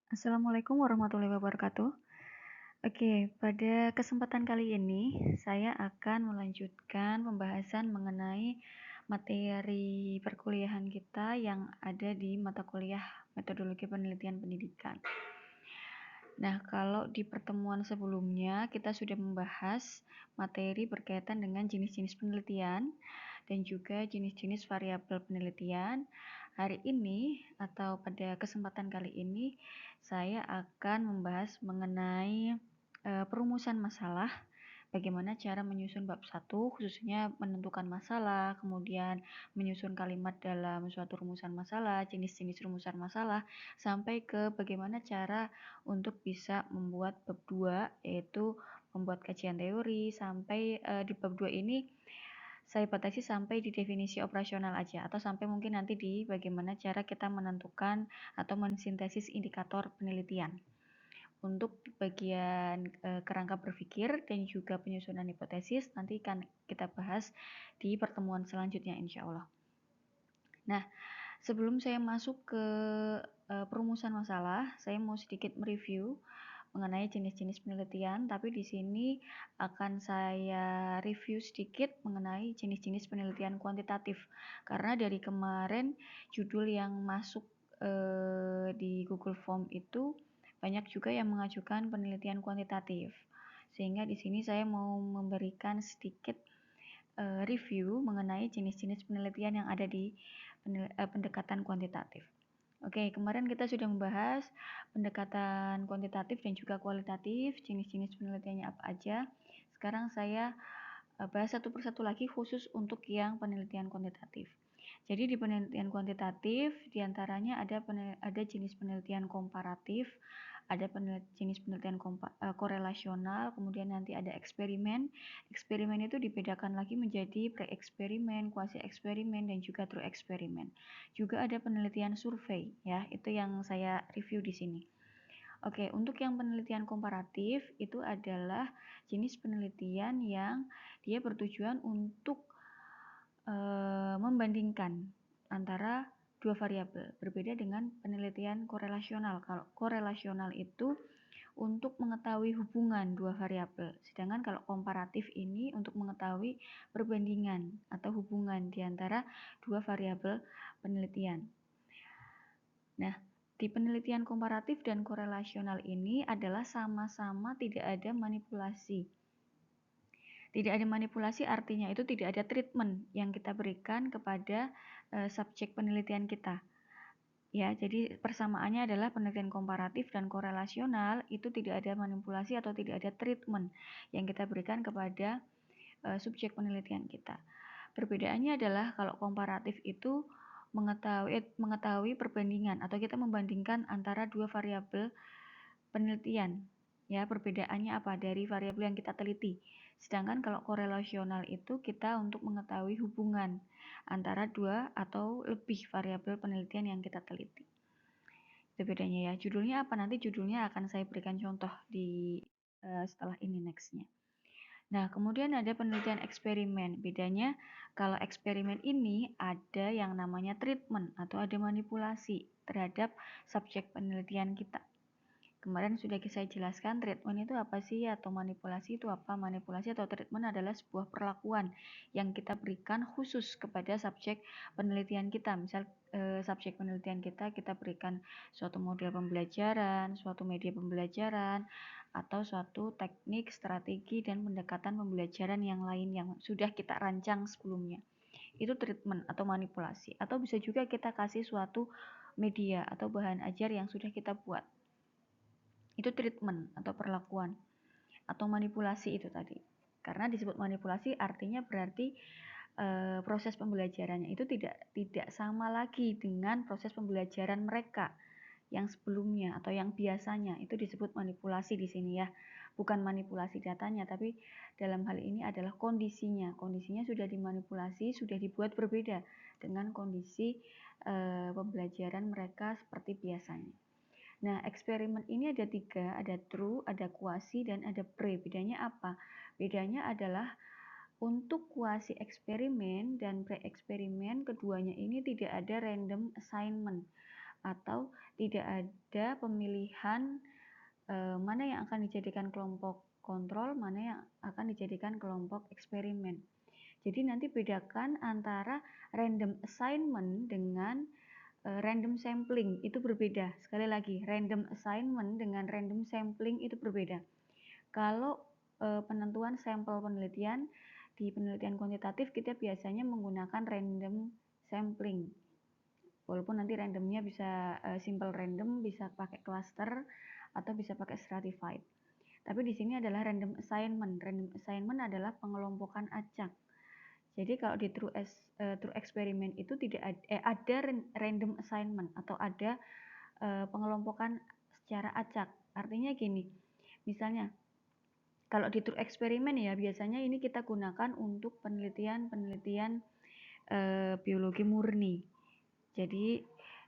Assalamualaikum warahmatullahi wabarakatuh. Oke, pada kesempatan kali ini saya akan melanjutkan pembahasan mengenai materi perkuliahan kita yang ada di mata kuliah Metodologi Penelitian Pendidikan. Nah, kalau di pertemuan sebelumnya kita sudah membahas materi berkaitan dengan jenis-jenis penelitian dan juga jenis-jenis variabel penelitian. Hari ini atau pada kesempatan kali ini saya akan membahas mengenai perumusan masalah, bagaimana cara menyusun bab 1, khususnya menentukan masalah, kemudian menyusun kalimat dalam suatu rumusan masalah, jenis-jenis rumusan masalah, sampai ke bagaimana cara untuk bisa membuat bab 2, yaitu membuat kajian teori, sampai di bab 2 ini saya batasi sampai di definisi operasional aja, atau sampai mungkin nanti di bagaimana cara kita menentukan atau mensintesis indikator penelitian. Untuk bagian kerangka berpikir dan juga penyusunan hipotesis nanti akan kita bahas di pertemuan selanjutnya insya Allah. Nah, sebelum saya masuk ke perumusan masalah, saya mau sedikit mereview mengenai jenis-jenis penelitian, tapi di sini akan saya review sedikit mengenai jenis-jenis penelitian kuantitatif. Karena dari kemarin judul yang masuk di Google Form itu banyak juga yang mengajukan penelitian kuantitatif. Sehingga di sini saya mau memberikan sedikit review mengenai jenis-jenis penelitian yang ada di pendekatan kuantitatif. Oke, kemarin kita sudah membahas pendekatan kuantitatif dan juga kualitatif, jenis-jenis penelitiannya apa aja. Sekarang saya bahas satu persatu lagi khusus untuk yang penelitian kuantitatif. Jadi di penelitian kuantitatif diantaranya ada jenis penelitian komparatif, ada jenis penelitian korelasional, kemudian nanti ada eksperimen. Eksperimen itu dibedakan lagi menjadi pre-eksperimen, quasi-eksperimen, dan juga true eksperimen. Juga ada penelitian survei, ya, itu yang saya review di sini. Oke, untuk yang penelitian komparatif itu adalah jenis penelitian yang dia bertujuan untuk membandingkan antara dua variabel, berbeda dengan penelitian korelasional. Kalau korelasional itu untuk mengetahui hubungan dua variabel, sedangkan kalau komparatif ini untuk mengetahui perbandingan atau hubungan di antara dua variabel penelitian. Nah, di penelitian komparatif dan korelasional ini adalah sama-sama tidak ada manipulasi. Tidak ada manipulasi artinya itu tidak ada treatment yang kita berikan kepada subjek penelitian kita. Ya, jadi persamaannya adalah penelitian komparatif dan korelasional itu tidak ada manipulasi atau tidak ada treatment yang kita berikan kepada subjek penelitian kita. Perbedaannya adalah kalau komparatif itu mengetahui perbandingan atau kita membandingkan antara dua variabel penelitian. Ya, perbedaannya apa dari variabel yang kita teliti. Sedangkan kalau korelasional itu kita untuk mengetahui hubungan antara dua atau lebih variabel penelitian yang kita teliti. Itu bedanya ya. Judulnya apa? Nanti judulnya akan saya berikan contoh di setelah ini nextnya. Nah, kemudian ada penelitian eksperimen. Bedanya kalau eksperimen ini ada yang namanya treatment atau ada manipulasi terhadap subjek penelitian kita. Kemarin sudah saya jelaskan treatment itu apa sih atau manipulasi itu apa. Manipulasi atau treatment adalah sebuah perlakuan yang kita berikan khusus kepada subjek penelitian kita. Misal subjek penelitian kita berikan suatu model pembelajaran, suatu media pembelajaran, atau suatu teknik, strategi, dan pendekatan pembelajaran yang lain yang sudah kita rancang sebelumnya. Itu treatment atau manipulasi. Atau bisa juga kita kasih suatu media atau bahan ajar yang sudah kita buat. Itu treatment atau perlakuan atau manipulasi itu tadi. Karena disebut manipulasi artinya berarti proses pembelajarannya itu tidak sama lagi dengan proses pembelajaran mereka yang sebelumnya atau yang biasanya. Itu disebut manipulasi di sini ya. Bukan manipulasi datanya, tapi dalam hal ini adalah kondisinya. Kondisinya sudah dimanipulasi, sudah dibuat berbeda dengan kondisi pembelajaran mereka seperti biasanya. Nah, eksperimen ini ada 3, ada true, ada quasi, dan ada pre. Bedanya apa? Bedanya adalah untuk quasi eksperimen dan pre-eksperimen, keduanya ini tidak ada random assignment. atau tidak ada pemilihan mana yang akan dijadikan kelompok kontrol, mana yang akan dijadikan kelompok eksperimen. Jadi nanti bedakan antara random assignment dengan random sampling, itu berbeda. Sekali lagi, random assignment dengan random sampling itu berbeda. Kalau penentuan sampel penelitian, di penelitian kuantitatif kita biasanya menggunakan random sampling. Walaupun nanti randomnya bisa simple random, bisa pakai cluster, atau bisa pakai stratified. Tapi di sini adalah random assignment. Random assignment adalah pengelompokan acak. Jadi kalau di true experiment itu tidak ada random assignment atau ada pengelompokan secara acak. Artinya gini, misalnya kalau di true experiment ya biasanya ini kita gunakan untuk penelitian biologi murni. Jadi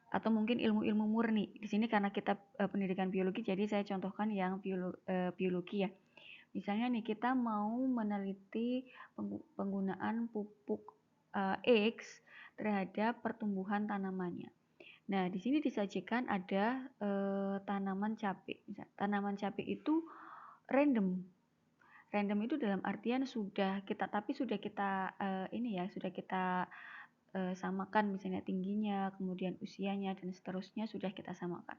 atau mungkin ilmu-ilmu murni. Di sini karena kita pendidikan biologi, jadi saya contohkan yang biologi ya. Misalnya nih kita mau meneliti penggunaan pupuk X terhadap pertumbuhan tanamannya. Nah, di sini disajikan ada tanaman cabai. Tanaman cabai itu random. Random itu dalam artian sudah kita samakan misalnya tingginya, kemudian usianya dan seterusnya sudah kita samakan.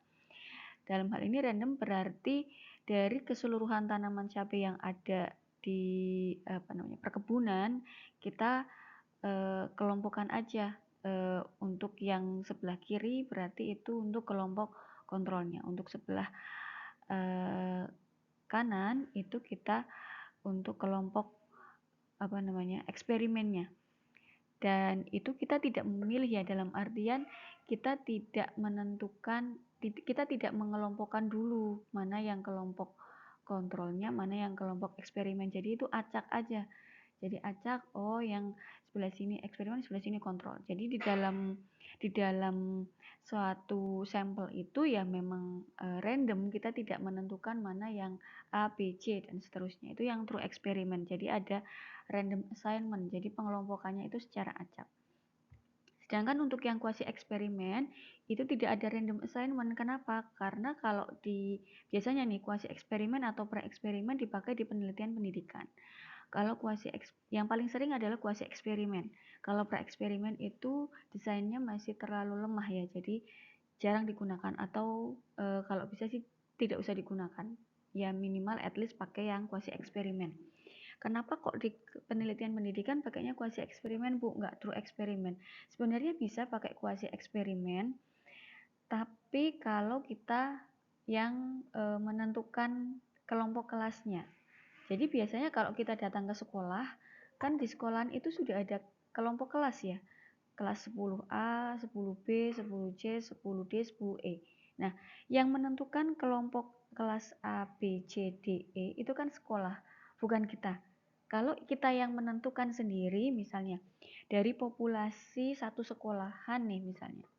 Dalam hal ini random berarti dari keseluruhan tanaman cabai yang ada di perkebunan kita kelompokkan aja. Untuk yang sebelah kiri berarti itu untuk kelompok kontrolnya. Untuk sebelah kanan itu kita untuk kelompok eksperimennya. Dan itu kita tidak memilih ya, dalam artian kita tidak menentukan, kita tidak mengelompokkan dulu mana yang kelompok kontrolnya, mana yang kelompok eksperimen. Jadi itu acak aja. Jadi acak, oh yang sebelah sini eksperimen, sebelah sini kontrol. Jadi di dalam suatu sampel itu ya memang random, kita tidak menentukan mana yang A, B, C dan seterusnya. Itu yang true eksperimen. Jadi ada random assignment. Jadi pengelompokannya itu secara acak. Sedangkan untuk yang kuasi eksperimen itu tidak ada random assignment. Kenapa? Karena kalau biasanya nih kuasi eksperimen atau pre-eksperimen dipakai di penelitian pendidikan. Kalau yang paling sering adalah kuasi eksperimen. Kalau pre-eksperimen itu desainnya masih terlalu lemah ya, jadi jarang digunakan atau kalau bisa sih tidak usah digunakan. Ya minimal at least pakai yang kuasi eksperimen. Kenapa kok di penelitian pendidikan pakainya kuasi eksperimen, Bu? Nggak true eksperimen. Sebenarnya bisa pakai kuasi eksperimen, tapi kalau kita yang menentukan kelompok kelasnya. Jadi biasanya kalau kita datang ke sekolah, kan di sekolahan itu sudah ada kelompok kelas ya. Kelas 10A, 10B, 10C, 10D, 10E. Nah, yang menentukan kelompok kelas A, B, C, D, E itu kan sekolah, bukan kita. Kalau kita yang menentukan sendiri, misalnya dari populasi satu sekolahan nih misalnya,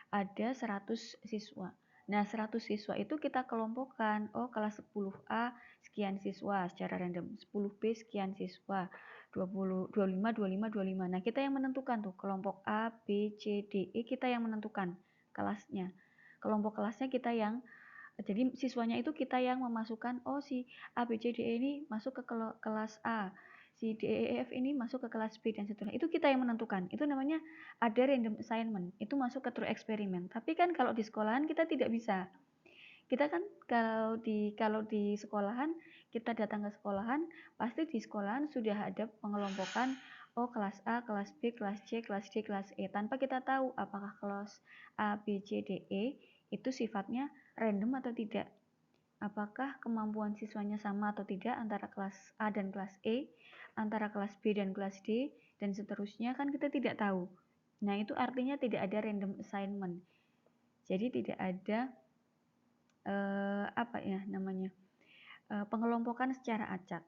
ada 100 siswa. Nah, 100 siswa itu kita kelompokkan. Oh, kelas 10A sekian siswa secara random, 10B sekian siswa, 20, 25, 25, 25. Nah, kita yang menentukan tuh kelompok A, B, C, D, E, kita yang menentukan kelasnya. Kelompok kelasnya kita yang, jadi siswanya itu kita yang memasukkan, oh si A, B, C, D, E ini masuk ke kelas A, si D, E, F ini masuk ke kelas B dan seterusnya. Itu kita yang menentukan. Itu namanya ada random assignment. Itu masuk ke true experiment. Tapi kan kalau di sekolahan kita tidak bisa. Kita kan kalau di sekolahan, kita datang ke sekolahan, pasti di sekolahan sudah ada pengelompokan, oh kelas A, kelas B, kelas C, kelas D, kelas E, tanpa kita tahu apakah kelas A, B, C, D, E itu sifatnya random atau tidak. Apakah kemampuan siswanya sama atau tidak antara kelas A dan kelas E, antara kelas B dan kelas D, dan seterusnya, kan kita tidak tahu. Nah, itu artinya tidak ada random assignment. Jadi tidak ada pengelompokan secara acak.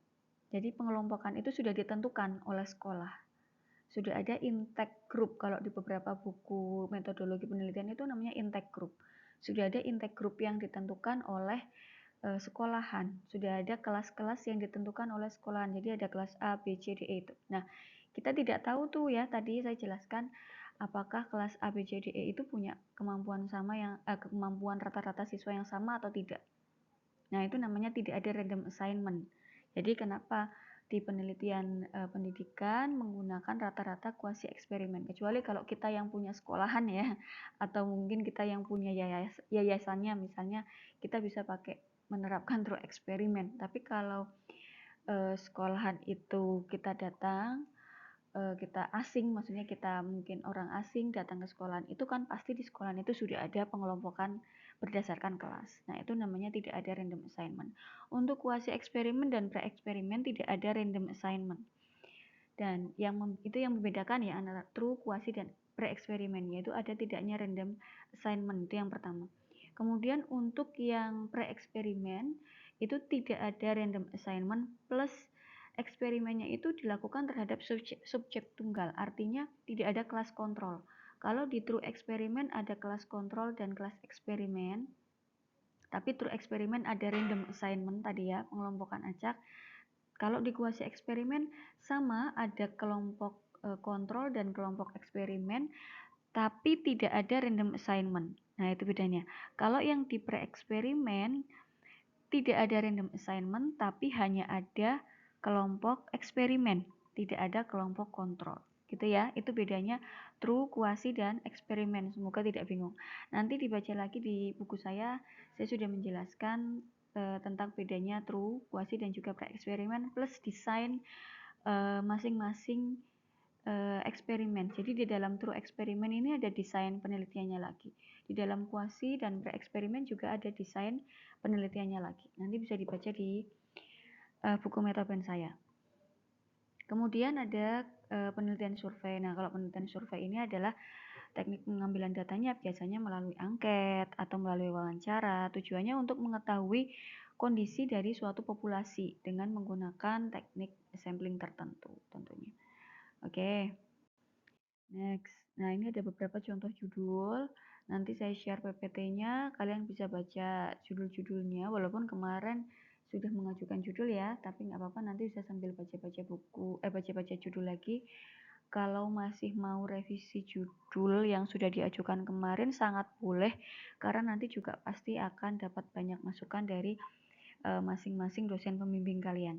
Jadi pengelompokan itu sudah ditentukan oleh sekolah. Sudah ada intake group. Kalau di beberapa buku metodologi penelitian itu namanya intake group. Sudah ada intake group yang ditentukan oleh sekolahan. Sudah ada kelas-kelas yang ditentukan oleh sekolahan. Jadi ada kelas A, B, C, D, E itu. Nah, kita tidak tahu tuh ya, tadi saya jelaskan apakah kelas A, B, C, D, E itu punya kemampuan kemampuan rata-rata siswa yang sama atau tidak. Nah, itu namanya tidak ada random assignment. Jadi kenapa di penelitian pendidikan menggunakan rata-rata kuasi eksperimen, kecuali kalau kita yang punya sekolahan ya, atau mungkin kita yang punya yayasannya, misalnya kita bisa pakai menerapkan through eksperimen. Tapi kalau sekolahan itu kita datang, kita asing, maksudnya kita mungkin orang asing datang ke sekolahan, itu kan pasti di sekolahan itu sudah ada pengelompokan berdasarkan kelas. Nah, itu namanya tidak ada random assignment. Untuk kuasi eksperimen dan pre-eksperimen tidak ada random assignment. Dan itu yang membedakan ya antara true, kuasi, dan pre-eksperimen, yaitu ada tidaknya random assignment, itu yang pertama. Kemudian untuk yang pre-eksperimen itu tidak ada random assignment plus eksperimennya itu dilakukan terhadap subjek tunggal, artinya tidak ada kelas kontrol. Kalau di true eksperimen ada kelas kontrol dan kelas eksperimen, tapi true eksperimen ada random assignment tadi ya, pengelompokan acak. Kalau di kuasi eksperimen sama, ada kelompok kontrol dan kelompok eksperimen, tapi tidak ada random assignment. Nah, itu bedanya. Kalau yang di pre-eksperimen tidak ada random assignment, tapi hanya ada kelompok eksperimen, tidak ada kelompok kontrol. Gitu ya, itu bedanya true, kuasi, dan eksperimen. Semoga tidak bingung. Nanti dibaca lagi di buku saya sudah menjelaskan tentang bedanya true, kuasi, dan juga pre-eksperimen plus desain masing-masing eksperimen. Jadi di dalam true eksperimen ini ada desain penelitiannya lagi. Di dalam kuasi dan pre-eksperimen juga ada desain penelitiannya lagi. Nanti bisa dibaca di buku metapen saya. Kemudian ada penelitian survei. Nah, kalau penelitian survei ini adalah teknik pengambilan datanya biasanya melalui angket atau melalui wawancara. Tujuannya untuk mengetahui kondisi dari suatu populasi dengan menggunakan teknik sampling tertentu tentunya. Oke. Next. Nah, ini ada beberapa contoh judul. Nanti saya share PPT-nya, kalian bisa baca judul-judulnya, walaupun kemarin sudah mengajukan judul ya, tapi nggak apa-apa, nanti bisa sambil baca-baca baca-baca judul lagi. Kalau masih mau revisi judul yang sudah diajukan kemarin, sangat boleh, karena nanti juga pasti akan dapat banyak masukan dari masing-masing dosen pembimbing kalian.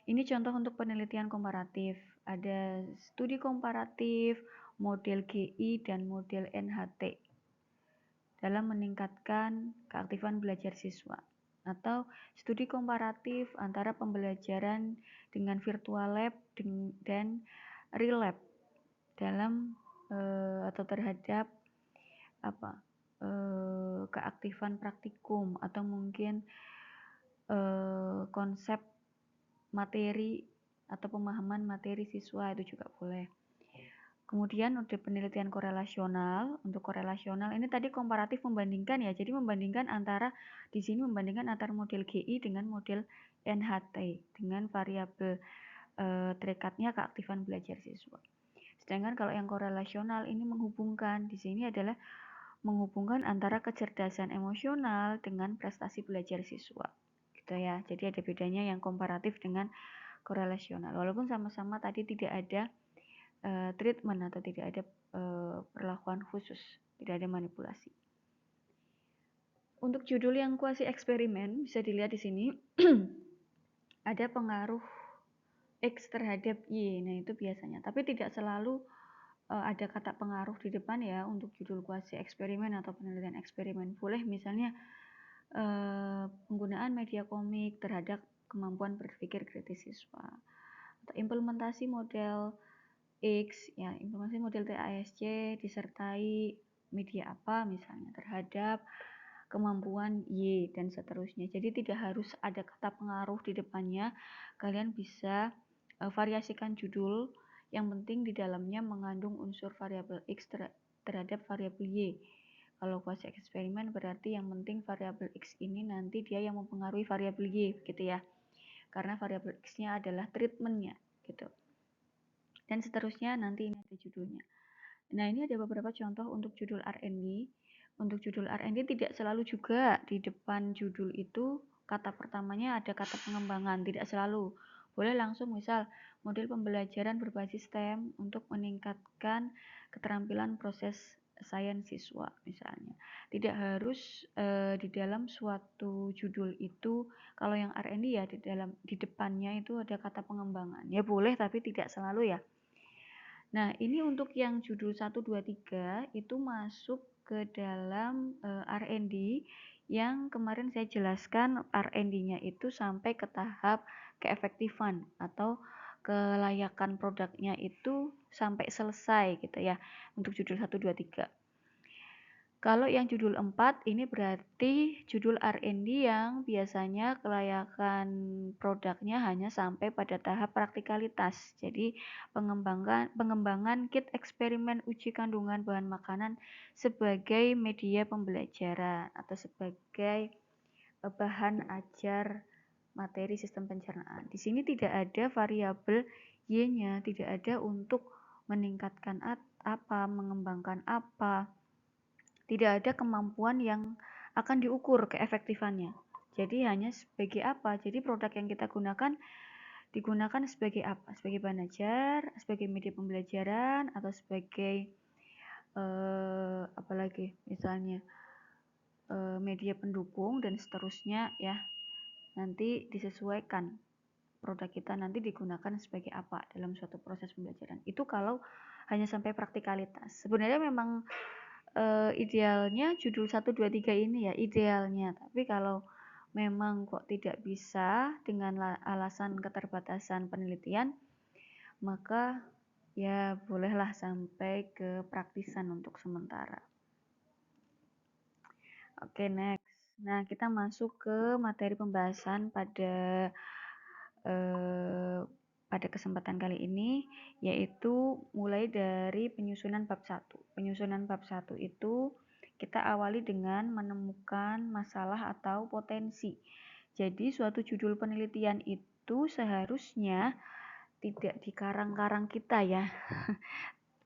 Ini contoh untuk penelitian komparatif. Ada studi komparatif, model GI, dan model NHT dalam meningkatkan keaktifan belajar siswa. Atau studi komparatif antara pembelajaran dengan virtual lab dan real lab dalam atau terhadap keaktifan praktikum atau mungkin konsep materi atau pemahaman materi siswa, itu juga boleh. Kemudian ada penelitian korelasional. Untuk korelasional ini tadi komparatif membandingkan ya. Jadi membandingkan di sini membandingkan antara model GI dengan model NHT dengan variabel terekatnya keaktifan belajar siswa. Sedangkan kalau yang korelasional ini menghubungkan, di sini adalah menghubungkan antara kecerdasan emosional dengan prestasi belajar siswa. Gitu ya. Jadi ada bedanya yang komparatif dengan korelasional. Walaupun sama-sama tadi tidak ada treatment atau tidak ada perlakuan khusus, tidak ada manipulasi. Untuk judul yang kuasi eksperimen bisa dilihat di sini ada pengaruh X terhadap Y. Nah, itu biasanya, tapi tidak selalu ada kata pengaruh di depan ya untuk judul kuasi eksperimen atau penelitian eksperimen. Boleh misalnya penggunaan media komik terhadap kemampuan berpikir kritis siswa, atau implementasi model X, ya implementasi model TASC disertai media apa misalnya terhadap kemampuan Y dan seterusnya. Jadi tidak harus ada kata pengaruh di depannya. Kalian bisa variasikan judul, yang penting di dalamnya mengandung unsur variabel X terhadap variabel Y. Kalau kuasi eksperimen berarti yang penting variabel X ini nanti dia yang mempengaruhi variabel Y gitu ya. Karena variabel X-nya adalah treatment-nya gitu. Dan seterusnya nanti ini ada judulnya. Nah, ini ada beberapa contoh untuk judul R&D. Untuk judul R&D tidak selalu juga di depan judul itu kata pertamanya ada kata pengembangan, tidak selalu. Boleh langsung misal model pembelajaran berbasis STEM untuk meningkatkan keterampilan proses sains siswa misalnya. Tidak harus di dalam suatu judul itu, kalau yang R&D ya di depannya itu ada kata pengembangan. Ya boleh tapi tidak selalu ya. Nah, ini untuk yang judul 1, 2, 3 itu masuk ke dalam R&D yang kemarin saya jelaskan. R&D-nya itu sampai ke tahap keefektifan atau kelayakan produknya itu sampai selesai gitu ya, untuk judul 1, 2, 3. Kalau yang judul 4 ini berarti judul R&D yang biasanya kelayakan produknya hanya sampai pada tahap praktikalitas. Jadi pengembangan kit eksperimen uji kandungan bahan makanan sebagai media pembelajaran atau sebagai bahan ajar materi sistem pencernaan. Di sini tidak ada variabel Y-nya, tidak ada untuk meningkatkan apa, mengembangkan apa. Tidak ada kemampuan yang akan diukur keefektifannya. Jadi hanya sebagai apa? Jadi produk yang kita gunakan digunakan sebagai apa? Sebagai bahan ajar, sebagai media pembelajaran, atau sebagai apalagi misalnya media pendukung dan seterusnya ya. Nanti disesuaikan produk kita nanti digunakan sebagai apa dalam suatu proses pembelajaran. Itu kalau hanya sampai praktikalitas. Sebenarnya memang idealnya judul 1, 2, 3 ini ya idealnya, tapi kalau memang kok tidak bisa dengan alasan keterbatasan penelitian, maka ya bolehlah sampai ke praktisan untuk sementara. Oke, next. Nah, kita masuk ke materi pembahasan pada kesempatan kali ini, yaitu mulai dari penyusunan bab 1. Penyusunan bab 1 itu kita awali dengan menemukan masalah atau potensi. Jadi suatu judul penelitian itu seharusnya tidak di karang-karang kita ya.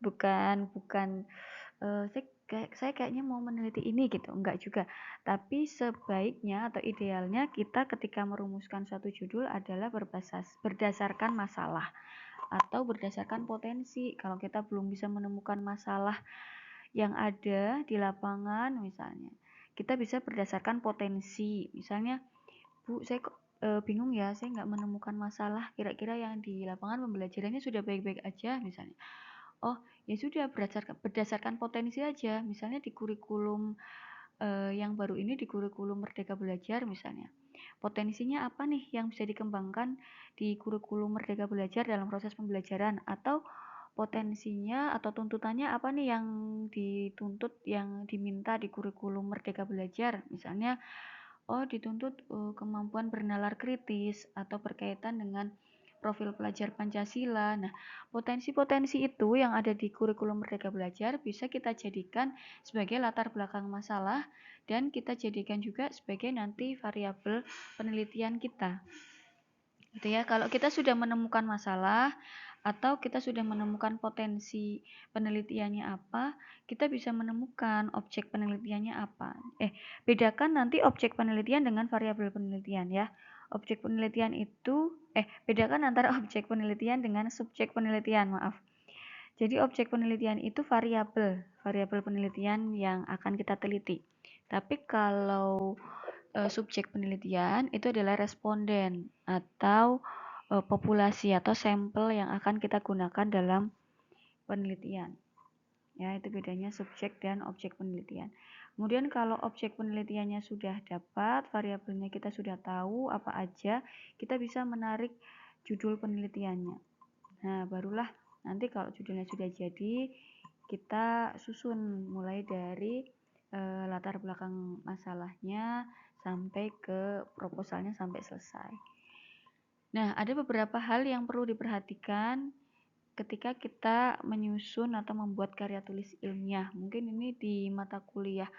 bukan saya kayaknya mau meneliti ini gitu, enggak juga. Tapi sebaiknya atau idealnya kita ketika merumuskan suatu judul adalah berdasarkan masalah atau berdasarkan potensi. Kalau kita belum bisa menemukan masalah yang ada di lapangan misalnya, kita bisa berdasarkan potensi. Misalnya, Bu, saya kok bingung ya, saya nggak menemukan masalah, kira-kira yang di lapangan pembelajarannya sudah baik-baik aja misalnya. Oh, ya sudah berdasarkan potensi aja. Misalnya di kurikulum yang baru ini, di kurikulum Merdeka Belajar misalnya. Potensinya apa nih yang bisa dikembangkan di kurikulum Merdeka Belajar dalam proses pembelajaran, atau potensinya atau tuntutannya apa nih yang dituntut, yang diminta di kurikulum Merdeka Belajar. Misalnya, oh dituntut kemampuan bernalar kritis atau berkaitan dengan profil pelajar Pancasila. Nah, potensi-potensi itu yang ada di kurikulum Merdeka Belajar bisa kita jadikan sebagai latar belakang masalah dan kita jadikan juga sebagai nanti variabel penelitian kita. Gitu ya. Kalau kita sudah menemukan masalah atau kita sudah menemukan potensi penelitiannya apa, kita bisa menemukan objek penelitiannya apa. Bedakan nanti objek penelitian dengan variabel penelitian ya. Objek penelitian itu bedakan antara objek penelitian dengan subjek penelitian, maaf. Jadi objek penelitian itu variabel penelitian yang akan kita teliti. Tapi kalau subjek penelitian itu adalah responden atau populasi atau sampel yang akan kita gunakan dalam penelitian. Ya, itu bedanya subjek dan objek penelitian. Kemudian kalau objek penelitiannya sudah dapat, variabelnya kita sudah tahu apa aja, kita bisa menarik judul penelitiannya. Nah, barulah nanti kalau judulnya sudah jadi, kita susun mulai dari latar belakang masalahnya sampai ke proposalnya sampai selesai. Nah, ada beberapa hal yang perlu diperhatikan ketika kita menyusun atau membuat karya tulis ilmiah. Mungkin ini di mata kuliah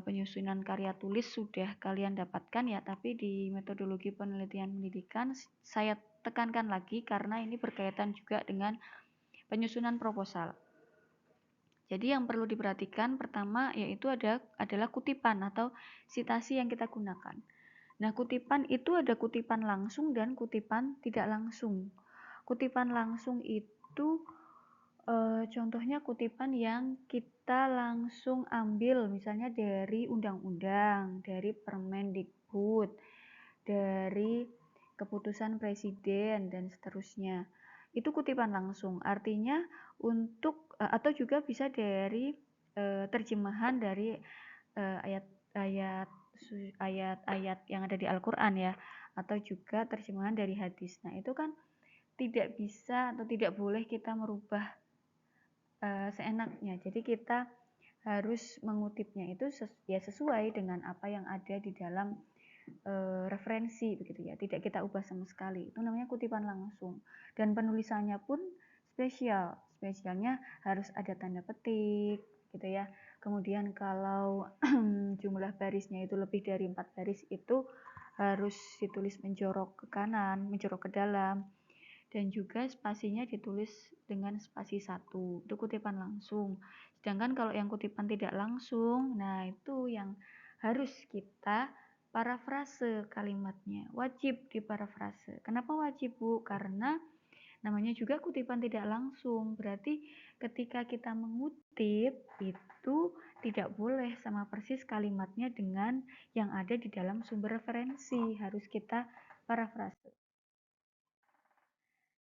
penyusunan karya tulis sudah kalian dapatkan ya, tapi di metodologi penelitian pendidikan saya tekankan lagi karena ini berkaitan juga dengan penyusunan proposal. Jadi yang perlu diperhatikan pertama yaitu adalah kutipan atau sitasi yang kita gunakan. Nah, kutipan itu ada kutipan langsung dan kutipan tidak langsung. Kutipan langsung itu contohnya kutipan yang kita langsung ambil misalnya dari undang-undang, dari Permendikbud, dari keputusan presiden dan seterusnya. Itu kutipan langsung. Artinya untuk atau juga bisa dari terjemahan dari ayat-ayat yang ada di Al-Qur'an ya, atau juga terjemahan dari hadis. Nah, itu kan tidak bisa atau tidak boleh kita merubah seenaknya. Jadi kita harus mengutipnya itu sesuai dengan apa yang ada di dalam referensi begitu ya. Tidak kita ubah sama sekali. Itu namanya kutipan langsung. Dan penulisannya pun spesial. Spesialnya harus ada tanda petik gitu ya. Kemudian kalau jumlah barisnya itu lebih dari 4 baris itu harus ditulis menjorok ke kanan, menjorok ke dalam, dan juga spasinya ditulis dengan spasi 1. Itu kutipan langsung. Sedangkan kalau yang kutipan tidak langsung, nah itu yang harus kita parafrase kalimatnya. Wajib diparafrase. Kenapa wajib, Bu? Karena namanya juga kutipan tidak langsung. Berarti ketika kita mengutip itu tidak boleh sama persis kalimatnya dengan yang ada di dalam sumber referensi. Harus kita parafrase.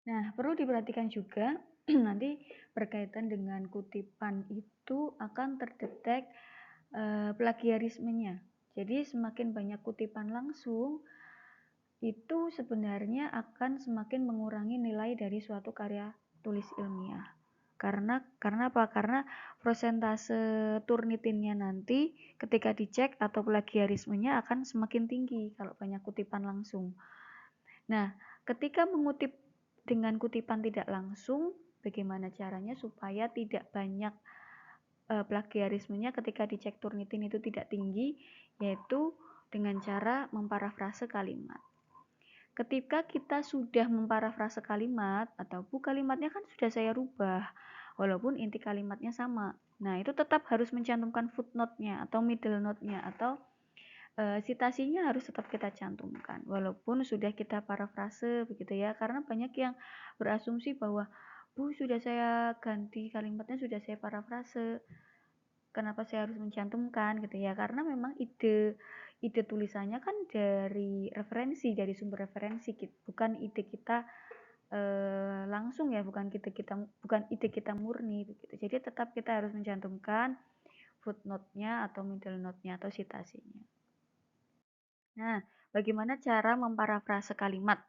Nah, perlu diperhatikan juga nanti berkaitan dengan kutipan itu akan terdetek plagiarismenya. Jadi semakin banyak kutipan langsung, itu sebenarnya akan semakin mengurangi nilai dari suatu karya tulis ilmiah. Karena apa? Karena prosentase Turnitinnya nanti ketika dicek atau plagiarismenya akan semakin tinggi kalau banyak kutipan langsung. Nah, ketika mengutip dengan kutipan tidak langsung, bagaimana caranya supaya tidak banyak plagiarismenya ketika dicek Turnitin itu tidak tinggi, yaitu dengan cara memparafrase kalimat. Ketika kita sudah memparafrase kalimat, atau kalimatnya kan sudah saya rubah, walaupun inti kalimatnya sama. Nah, itu tetap harus mencantumkan footnote-nya atau middle note-nya atau citasinya harus tetap kita cantumkan walaupun sudah kita parafrase begitu ya, karena banyak yang berasumsi bahwa Bu, sudah saya ganti kalimatnya, sudah saya parafrase, kenapa saya harus mencantumkan gitu ya, karena memang ide tulisannya kan dari referensi, dari sumber referensi, bukan ide kita langsung ya, bukan ide kita murni begitu. Jadi tetap kita harus mencantumkan footnote-nya atau middle note-nya atau citasinya. Nah, bagaimana cara memparafrase kalimat?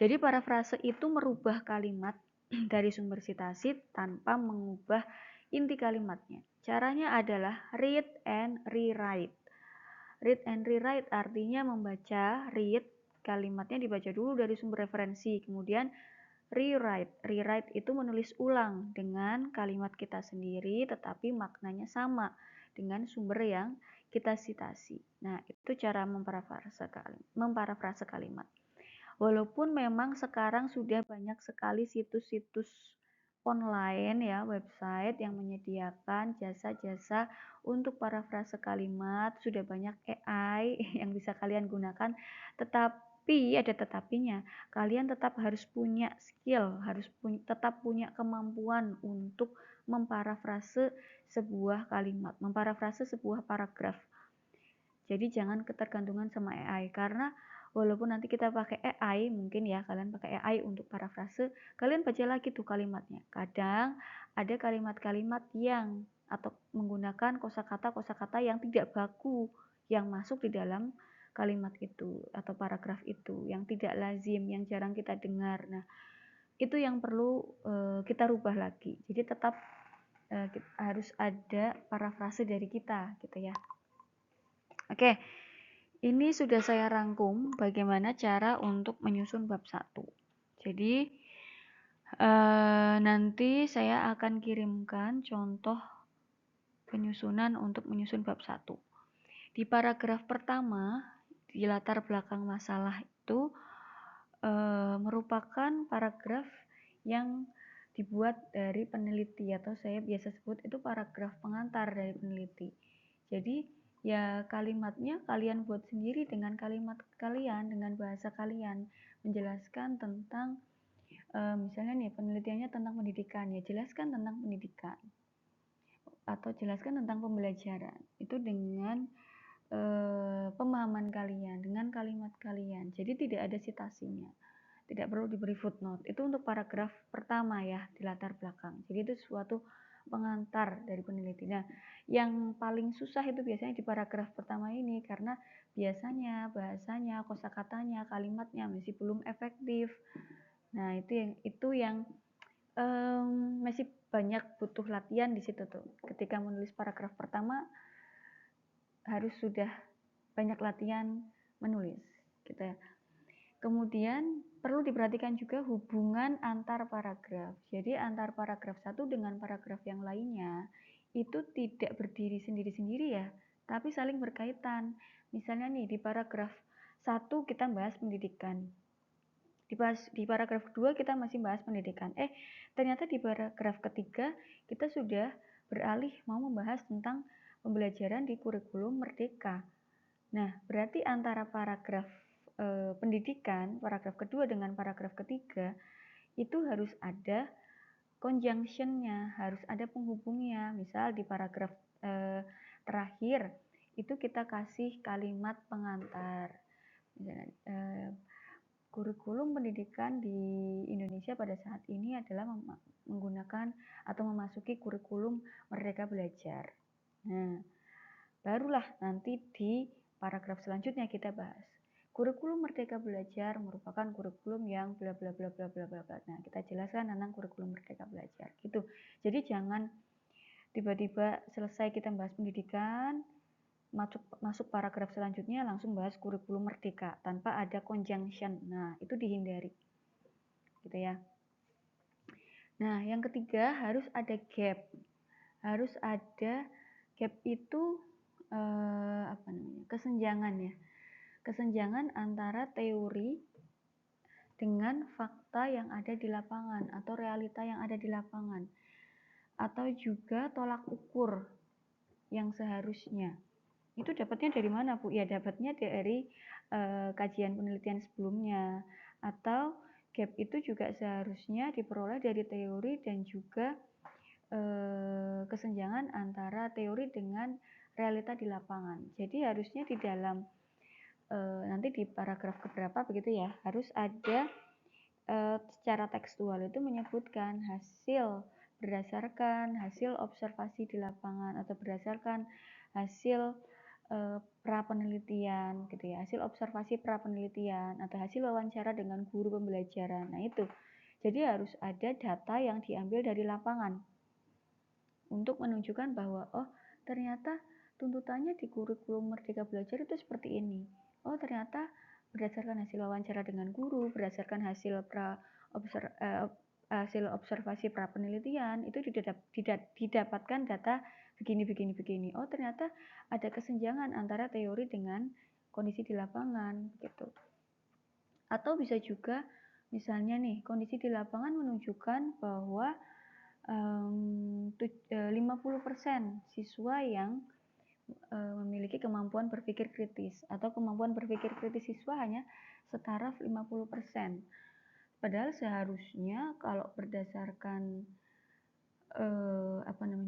Jadi parafrase itu merubah kalimat dari sumber citasi tanpa mengubah inti kalimatnya. Caranya adalah read and rewrite. Read and rewrite artinya membaca, read, kalimatnya dibaca dulu dari sumber referensi, kemudian rewrite. Rewrite itu menulis ulang dengan kalimat kita sendiri tetapi maknanya sama dengan sumber yang kita citasi. Nah, itu cara memparafrase kalimat. Walaupun memang sekarang sudah banyak sekali situs-situs online ya, website yang menyediakan jasa-jasa untuk parafrase kalimat, sudah banyak AI yang bisa kalian gunakan, tetapi ada tetapinya. Kalian tetap harus punya skill, tetap punya kemampuan untuk memparafrase sebuah kalimat, memparafrase sebuah paragraf. Jadi jangan ketergantungan sama AI, karena walaupun nanti kita pakai AI, mungkin ya kalian pakai AI untuk parafrase, kalian baca lagi tuh kalimatnya. Kadang ada kalimat-kalimat yang atau menggunakan kosakata yang tidak baku yang masuk di dalam kalimat itu atau paragraf itu, yang tidak lazim, yang jarang kita dengar. Nah, itu yang perlu kita rubah lagi. Jadi tetap harus ada parafrase dari kita gitu ya. Oke, ini sudah saya rangkum bagaimana cara untuk menyusun bab 1. Jadi, nanti saya akan kirimkan contoh penyusunan untuk menyusun bab 1. Di paragraf pertama, di latar belakang masalah itu merupakan paragraf yang dibuat dari peneliti, atau saya biasa sebut itu paragraf pengantar dari peneliti. Jadi ya kalimatnya kalian buat sendiri dengan kalimat kalian, dengan bahasa kalian, menjelaskan tentang misalnya nih penelitiannya tentang pendidikan, ya jelaskan tentang pendidikan atau jelaskan tentang pembelajaran itu dengan pemahaman kalian, dengan kalimat kalian. Jadi tidak ada citasinya, tidak perlu diberi footnote. Itu untuk paragraf pertama ya di latar belakang. Jadi itu suatu pengantar dari peneliti. Nah, yang paling susah itu biasanya di paragraf pertama ini karena biasanya bahasanya, kosakatanya, kalimatnya masih belum efektif. Nah, itu yang masih banyak butuh latihan di situ tuh. Ketika menulis paragraf pertama harus sudah banyak latihan menulis gitu ya. Kemudian perlu diperhatikan juga hubungan antar paragraf. Jadi antar paragraf satu dengan paragraf yang lainnya itu tidak berdiri sendiri-sendiri ya, tapi saling berkaitan. Misalnya nih di paragraf 1 kita bahas pendidikan. Di paragraf 2 kita masih bahas pendidikan. Ternyata di paragraf ketiga kita sudah beralih mau membahas tentang pembelajaran di kurikulum Merdeka. Nah, berarti antara paragraf pendidikan, paragraf kedua dengan paragraf ketiga, itu harus ada conjunction-nya, harus ada penghubungnya. Misal di paragraf terakhir, itu kita kasih kalimat pengantar. Misalnya, kurikulum pendidikan di Indonesia pada saat ini adalah menggunakan atau memasuki kurikulum Merdeka Belajar. Nah, barulah nanti di paragraf selanjutnya kita bahas. Kurikulum Merdeka Belajar merupakan kurikulum yang bla bla bla bla bla bla. Nah, kita jelaskan tentang kurikulum Merdeka Belajar gitu. Jadi jangan tiba-tiba selesai kita bahas pendidikan, masuk paragraf selanjutnya langsung bahas kurikulum Merdeka tanpa ada conjunction. Nah, itu dihindari. Gitu ya. Nah, yang ketiga harus ada gap. Harus ada gap itu kesenjangan ya. Kesenjangan antara teori dengan fakta yang ada di lapangan atau realita yang ada di lapangan, atau juga tolak ukur yang seharusnya. Itu dapatnya dari mana, Bu? Ya dapatnya dari kajian penelitian sebelumnya, atau gap itu juga seharusnya diperoleh dari teori dan juga kesenjangan antara teori dengan realita di lapangan. Jadi harusnya di dalam nanti di paragraf keberapa begitu ya, harus ada secara tekstual itu menyebutkan berdasarkan hasil observasi di lapangan atau berdasarkan hasil pra penelitian gitu ya, hasil observasi pra penelitian atau hasil wawancara dengan guru pembelajaran. Nah itu, jadi harus ada data yang diambil dari lapangan untuk menunjukkan bahwa oh ternyata tuntutannya di kurikulum Merdeka Belajar itu seperti ini. Oh ternyata berdasarkan hasil wawancara dengan guru, berdasarkan hasil hasil observasi pra penelitian itu didapatkan data begini. Oh ternyata ada kesenjangan antara teori dengan kondisi di lapangan gitu. Atau bisa juga misalnya nih kondisi di lapangan menunjukkan bahwa 50% siswa yang memiliki kemampuan berpikir kritis atau kemampuan berpikir kritis siswa hanya setara 50%. Padahal seharusnya kalau berdasarkan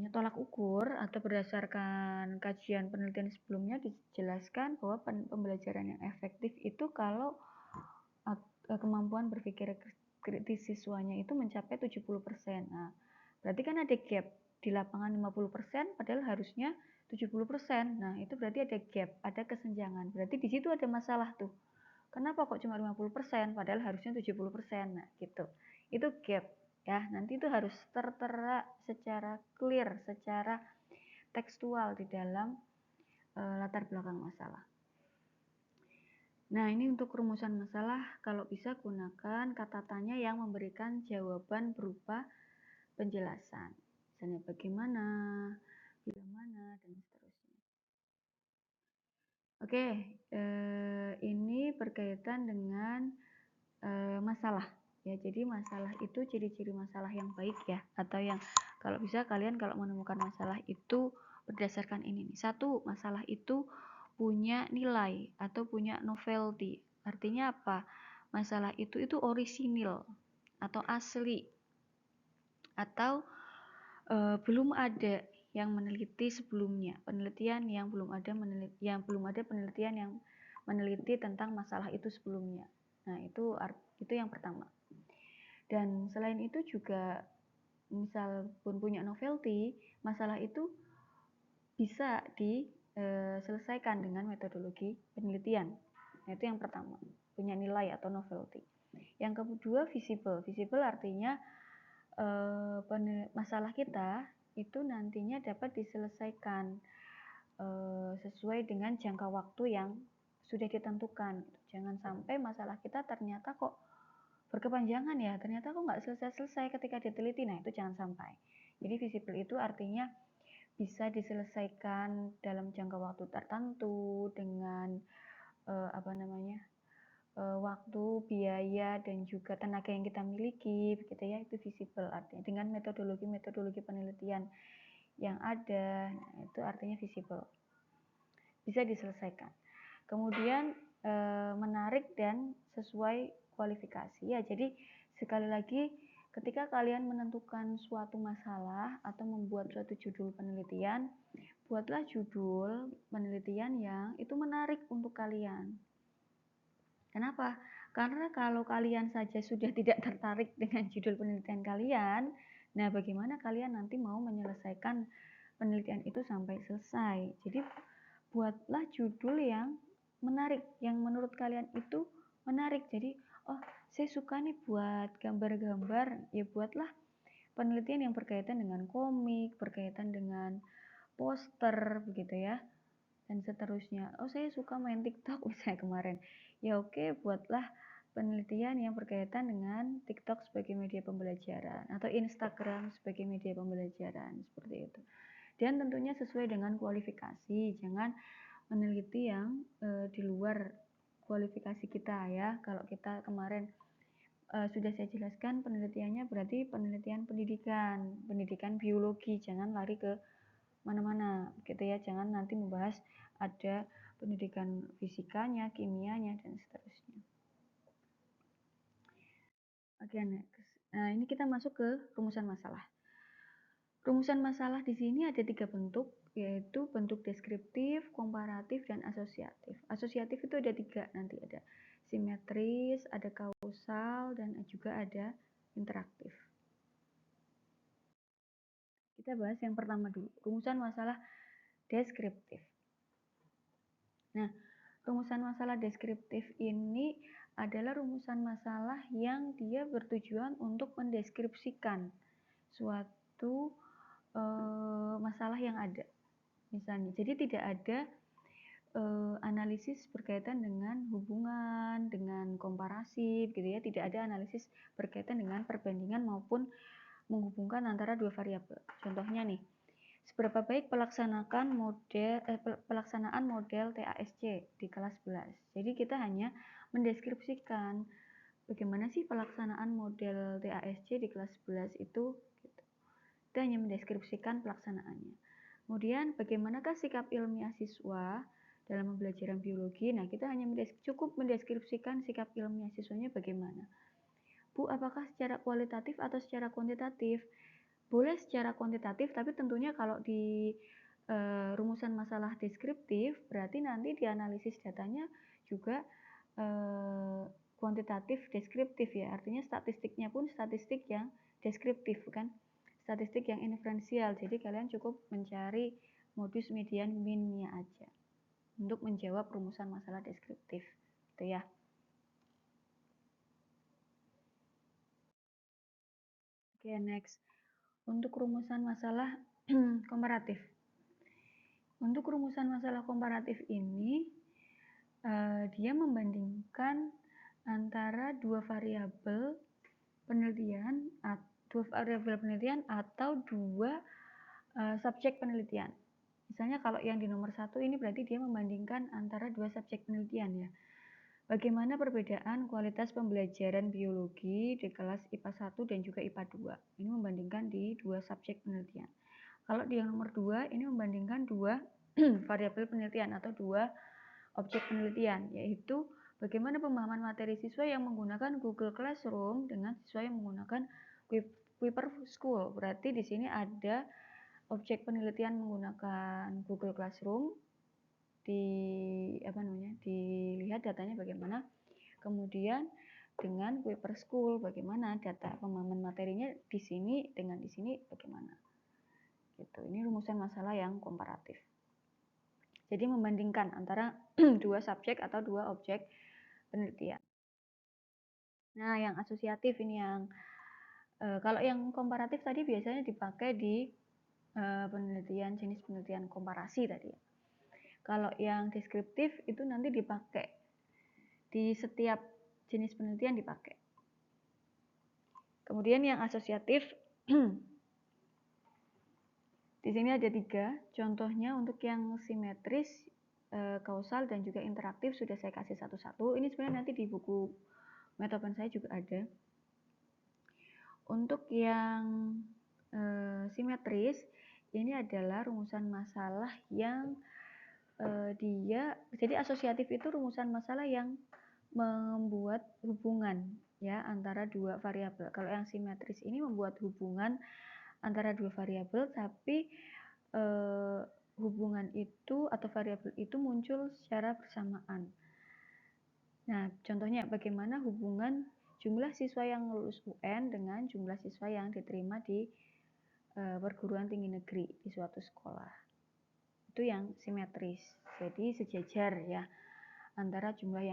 tolak ukur atau berdasarkan kajian penelitian sebelumnya dijelaskan bahwa pembelajaran yang efektif itu kalau kemampuan berpikir kritis siswanya itu mencapai 70%. Nah, berarti kan ada gap di lapangan 50%, padahal harusnya 70%. Nah, itu berarti ada gap, ada kesenjangan. Berarti di situ ada masalah tuh. Kenapa kok cuma 50%, padahal harusnya 70%. Nah, gitu. Itu gap. Ya, nanti itu harus tertera secara clear, secara tekstual di dalam latar belakang masalah. Nah, ini untuk rumusan masalah, kalau bisa gunakan kata tanya yang memberikan jawaban berupa penjelasan. Misalnya bagaimana, bila mana, dan seterusnya. Oke, ini berkaitan dengan masalah. Ya, jadi masalah itu ciri-ciri masalah yang baik ya, atau yang kalau bisa kalian kalau menemukan masalah itu berdasarkan ini nih. Satu, masalah itu punya nilai atau punya novelty. Artinya apa? Masalah itu orisinil. atau asli atau belum ada yang meneliti sebelumnya, penelitian yang belum ada penelitian yang meneliti tentang masalah itu sebelumnya. Nah, itu yang pertama. Dan selain itu juga misal pun punya novelty, masalah itu bisa diselesaikan dengan metodologi penelitian. Nah, itu yang pertama, punya nilai atau novelty. Yang kedua, visible. Visible artinya masalah kita itu nantinya dapat diselesaikan sesuai dengan jangka waktu yang sudah ditentukan. Jangan sampai masalah kita ternyata kok berkepanjangan ya, ternyata kok nggak selesai-selesai ketika diteliti. Nah, itu jangan sampai. Jadi visible itu artinya bisa diselesaikan dalam jangka waktu tertentu dengan waktu, biaya, dan juga tenaga yang kita miliki, begitu ya, itu visible artinya dengan metodologi penelitian yang ada. Nah, itu artinya visible, bisa diselesaikan. Kemudian menarik dan sesuai kualifikasi ya. Jadi sekali lagi, ketika kalian menentukan suatu masalah atau membuat suatu judul penelitian, buatlah judul penelitian yang itu menarik untuk kalian. Kenapa? Karena kalau kalian saja sudah tidak tertarik dengan judul penelitian kalian, nah bagaimana kalian nanti mau menyelesaikan penelitian itu sampai selesai? Jadi buatlah judul yang menarik, yang menurut kalian itu menarik. Jadi, oh saya suka nih buat gambar-gambar, ya buatlah penelitian yang berkaitan dengan komik, berkaitan dengan poster, begitu ya, dan seterusnya. Oh saya suka main TikTok misalnya kemarin, ya oke, buatlah penelitian yang berkaitan dengan TikTok sebagai media pembelajaran atau Instagram sebagai media pembelajaran, seperti itu. Dan tentunya sesuai dengan kualifikasi, jangan meneliti yang di luar kualifikasi kita ya. Kalau kita kemarin sudah saya jelaskan penelitiannya berarti penelitian pendidikan biologi, jangan lari ke mana-mana gitu ya, jangan nanti membahas ada pendidikan fisikanya, kimianya, dan seterusnya. Oke, next. Nah, ini kita masuk ke rumusan masalah. Rumusan masalah di sini ada 3 bentuk, yaitu bentuk deskriptif, komparatif, dan asosiatif. Asosiatif itu ada 3 nanti, ada simetris, ada kausal, dan juga ada interaktif. Kita bahas yang pertama dulu, rumusan masalah deskriptif. Nah, rumusan masalah deskriptif ini adalah rumusan masalah yang dia bertujuan untuk mendeskripsikan suatu masalah yang ada. Misalnya, jadi tidak ada analisis berkaitan dengan hubungan, dengan komparasi, gitu ya. Tidak ada analisis berkaitan dengan perbandingan maupun menghubungkan antara dua variabel. Contohnya nih, seberapa baik pelaksanaan model TASC di kelas 11. Jadi kita hanya mendeskripsikan bagaimana sih pelaksanaan model TASC di kelas 11 itu. Gitu. Kita hanya mendeskripsikan pelaksanaannya. Kemudian bagaimanakah sikap ilmiah siswa dalam pembelajaran biologi? Nah, kita hanya cukup mendeskripsikan sikap ilmiah siswanya bagaimana. Bu, apakah secara kualitatif atau secara kuantitatif? Boleh secara kuantitatif, tapi tentunya kalau di rumusan masalah deskriptif, berarti nanti dianalisis datanya juga kuantitatif deskriptif ya, artinya statistiknya pun statistik yang deskriptif, bukan statistik yang inferensial. Jadi kalian cukup mencari modus median minnya aja untuk menjawab rumusan masalah deskriptif, gitu ya. Oke, next. Untuk rumusan masalah komparatif. Untuk rumusan masalah komparatif ini, dia membandingkan antara dua variabel penelitian atau dua subjek penelitian. Misalnya kalau yang di nomor 1 ini berarti dia membandingkan antara dua subjek penelitian ya. Bagaimana perbedaan kualitas pembelajaran biologi di kelas IPA 1 dan juga IPA 2. Ini membandingkan di dua subjek penelitian. Kalau di yang nomor 2 ini membandingkan dua variabel penelitian atau dua objek penelitian, yaitu Bagaimana pemahaman materi siswa yang menggunakan Google Classroom dengan siswa yang menggunakan Wiper School. Berarti di sini ada objek penelitian menggunakan Google Classroom, dilihat datanya bagaimana. Kemudian dengan Wiper School bagaimana data pemahaman materinya di sini dengan di sini bagaimana. Gitu. Ini rumusan masalah yang komparatif. Jadi membandingkan antara dua subjek atau dua objek penelitian. Nah, yang asosiatif ini yang kalau yang komparatif tadi biasanya dipakai di penelitian jenis penelitian komparasi tadi. Kalau yang deskriptif itu nanti dipakai di setiap jenis penelitian dipakai. Kemudian yang asosiatif di sini ada 3. Contohnya untuk yang simetris, kausal dan juga interaktif sudah saya kasih satu-satu. Ini sebenarnya nanti di buku Metopen saya juga ada. Untuk yang simetris, ini adalah rumusan masalah yang jadi asosiatif itu rumusan masalah yang membuat hubungan ya antara dua variabel. Kalau yang simetris ini membuat hubungan antara dua variabel, tapi hubungan itu atau variabel itu muncul secara bersamaan. Nah, contohnya bagaimana hubungan jumlah siswa yang lulus UN dengan jumlah siswa yang diterima di perguruan tinggi negeri di suatu sekolah. Itu yang simetris. Jadi sejajar ya antara jumlah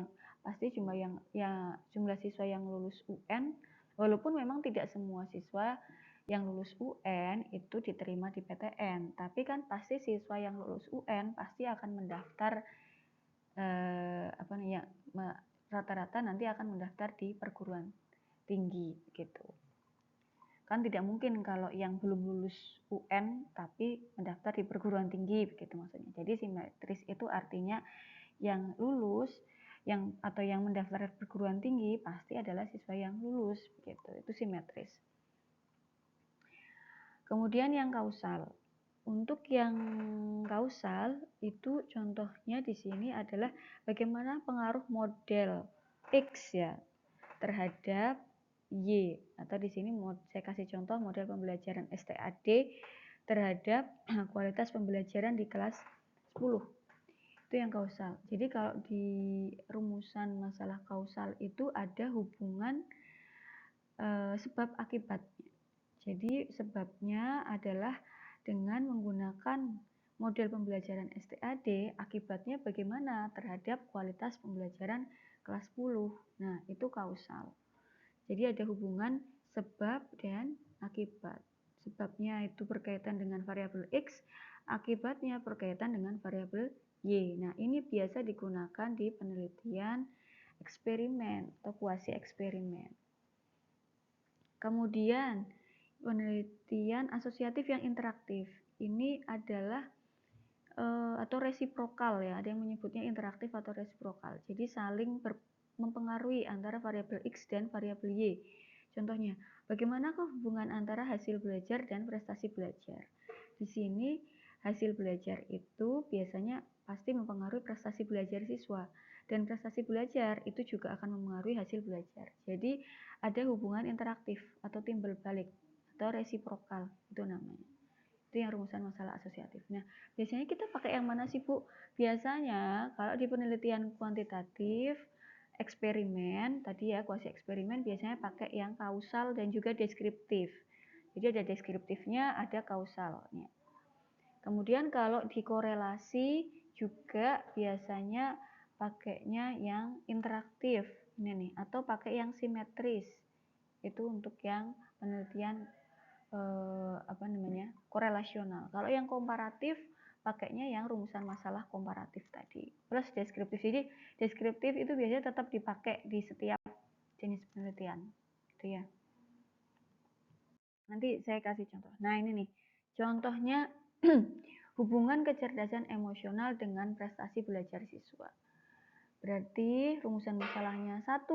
siswa yang lulus UN, walaupun memang tidak semua siswa yang lulus UN itu diterima di PTN, tapi kan pasti siswa yang lulus UN pasti akan mendaftar rata-rata nanti akan mendaftar di perguruan tinggi gitu. Kan tidak mungkin kalau yang belum lulus UN tapi mendaftar di perguruan tinggi begitu maksudnya. Jadi simetris itu artinya yang lulus atau yang mendaftar perguruan tinggi pasti adalah siswa yang lulus begitu. Itu simetris. Kemudian yang kausal. Untuk yang kausal itu contohnya di sini adalah bagaimana pengaruh model X ya terhadap Y, atau di sini saya kasih contoh model pembelajaran STAD terhadap kualitas pembelajaran di kelas 10. Itu yang kausal. Jadi kalau di rumusan masalah kausal itu ada hubungan sebab akibatnya. Jadi sebabnya adalah dengan menggunakan model pembelajaran STAD, akibatnya bagaimana terhadap kualitas pembelajaran kelas 10. Nah, itu kausal. Jadi ada hubungan sebab dan akibat. Sebabnya itu berkaitan dengan variabel X, akibatnya berkaitan dengan variabel Y. Nah, ini biasa digunakan di penelitian eksperimen atau kuasi eksperimen. Kemudian, penelitian asosiatif yang interaktif. Ini adalah atau resiprokal ya, ada yang menyebutnya interaktif atau resiprokal. Jadi saling mempengaruhi antara variabel X dan variabel Y. Contohnya, bagaimanakah hubungan antara hasil belajar dan prestasi belajar? Di sini hasil belajar itu biasanya pasti mempengaruhi prestasi belajar siswa, dan prestasi belajar itu juga akan mempengaruhi hasil belajar. Jadi ada hubungan interaktif atau timbal balik atau resiprokal itu namanya. Itu yang rumusan masalah asosiatif. Nah, biasanya kita pakai yang mana sih, Bu? Biasanya kalau di penelitian kuantitatif, eksperimen, tadi ya kuasi eksperimen biasanya pakai yang kausal dan juga deskriptif. Jadi ada deskriptifnya, ada kausalnya. Kemudian kalau di korelasi juga biasanya pakainya yang interaktif ini nih, atau pakai yang simetris. Itu untuk yang penelitian korelasional. Kalau yang komparatif pakainya yang rumusan masalah komparatif tadi plus deskriptif. Jadi deskriptif itu biasanya tetap dipakai di setiap jenis penelitian gitu ya. Nanti saya kasih contoh. Nah, ini nih contohnya hubungan kecerdasan emosional dengan prestasi belajar siswa. Berarti rumusan masalahnya 1.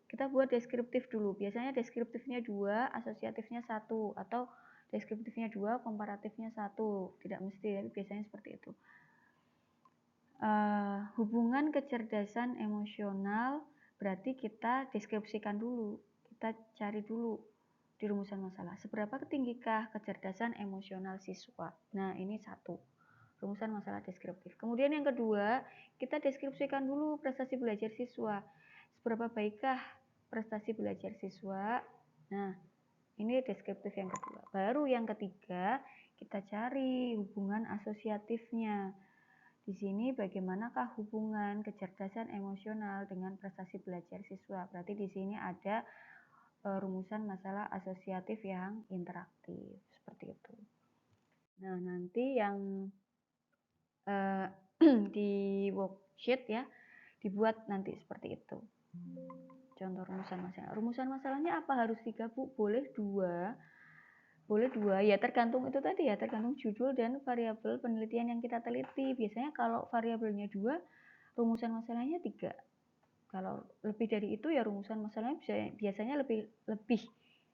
Kita buat deskriptif dulu. Biasanya deskriptifnya 2, asosiatifnya 1, atau deskriptifnya 2, komparatifnya 1. Tidak mesti, tapi biasanya seperti itu. hubungan kecerdasan emosional berarti kita deskripsikan dulu, kita cari dulu di rumusan masalah. Seberapa tinggikah kecerdasan emosional siswa? Nah, ini satu, rumusan masalah deskriptif. Kemudian yang kedua, kita deskripsikan dulu prestasi belajar siswa. Seberapa baikkah prestasi belajar siswa? Nah, ini deskriptif yang kedua. Baru yang ketiga, kita cari hubungan asosiatifnya. Di sini bagaimanakah hubungan kecerdasan emosional dengan prestasi belajar siswa? Berarti di sini ada rumusan masalah asosiatif yang interaktif, seperti itu. Nah, nanti yang di worksheet ya, dibuat nanti seperti itu. Contoh rumusan masalah. Rumusan masalahnya apa? Harus 3, Bu? Boleh 2. Boleh 2, ya tergantung itu tadi ya, tergantung judul dan variabel penelitian yang kita teliti. Biasanya kalau variabelnya 2, rumusan masalahnya 3. Kalau lebih dari itu ya rumusan masalahnya biasanya lebih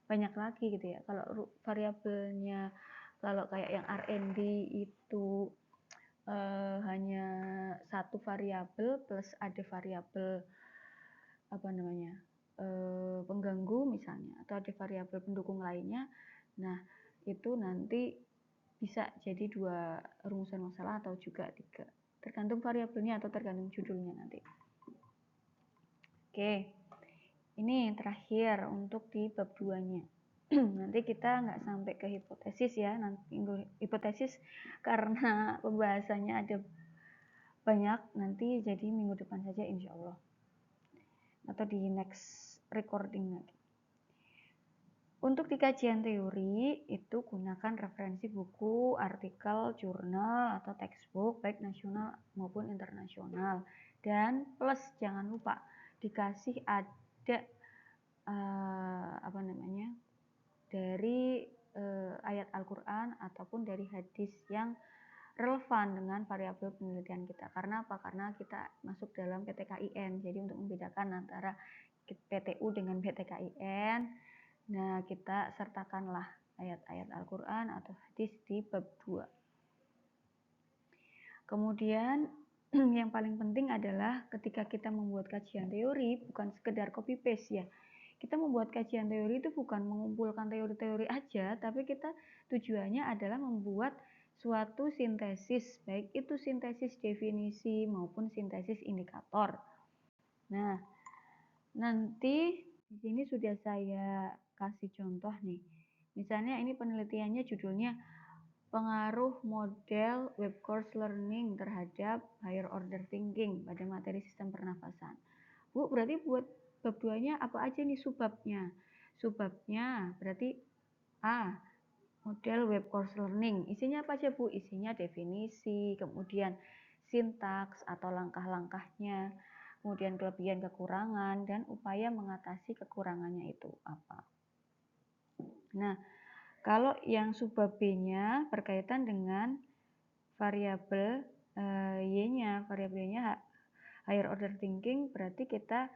banyak lagi gitu ya. Kalau variabelnya kalau kayak yang R&D itu hanya satu variabel plus ada variabel pengganggu misalnya, atau ada variabel pendukung lainnya. Nah, itu nanti bisa jadi 2 rumusan masalah atau juga 3. Tergantung variabelnya atau tergantung judulnya nanti. Oke, ini terakhir untuk di bab 2-nya. Nanti kita nggak sampai ke hipotesis ya, nanti hipotesis karena pembahasannya ada banyak, nanti jadi minggu depan saja insya Allah. Atau di next recording lagi. Untuk di kajian teori, itu gunakan referensi buku, artikel, jurnal, atau textbook, baik nasional maupun internasional. Dan plus jangan lupa, dikasih ada dari ayat Al-Quran ataupun dari hadis yang relevan dengan variabel penelitian kita. Karena apa? Karena kita masuk dalam PTKIN. Jadi untuk membedakan antara PTU dengan PTKIN, nah kita sertakanlah ayat-ayat Al-Quran atau hadis di bab 2. Kemudian yang paling penting adalah ketika kita membuat kajian teori, bukan sekedar copy paste ya. Kita membuat kajian teori itu bukan mengumpulkan teori-teori aja, tapi kita tujuannya adalah membuat suatu sintesis, baik itu sintesis definisi maupun sintesis indikator. Nah, nanti di sini sudah saya kasih contoh nih. Misalnya ini penelitiannya judulnya pengaruh model web course learning terhadap higher order thinking pada materi sistem pernafasan. Bu, berarti buat bab 2-nya apa aja nih subbabnya? Subbabnya berarti A, model web course learning. Isinya apa aja, Bu? Isinya definisi, kemudian sintaks atau langkah-langkahnya, kemudian kelebihan kekurangan, dan upaya mengatasi kekurangannya itu apa. Nah, kalau yang subbab B-nya berkaitan dengan variabel Y-nya, variabel Y-nya higher order thinking, berarti kita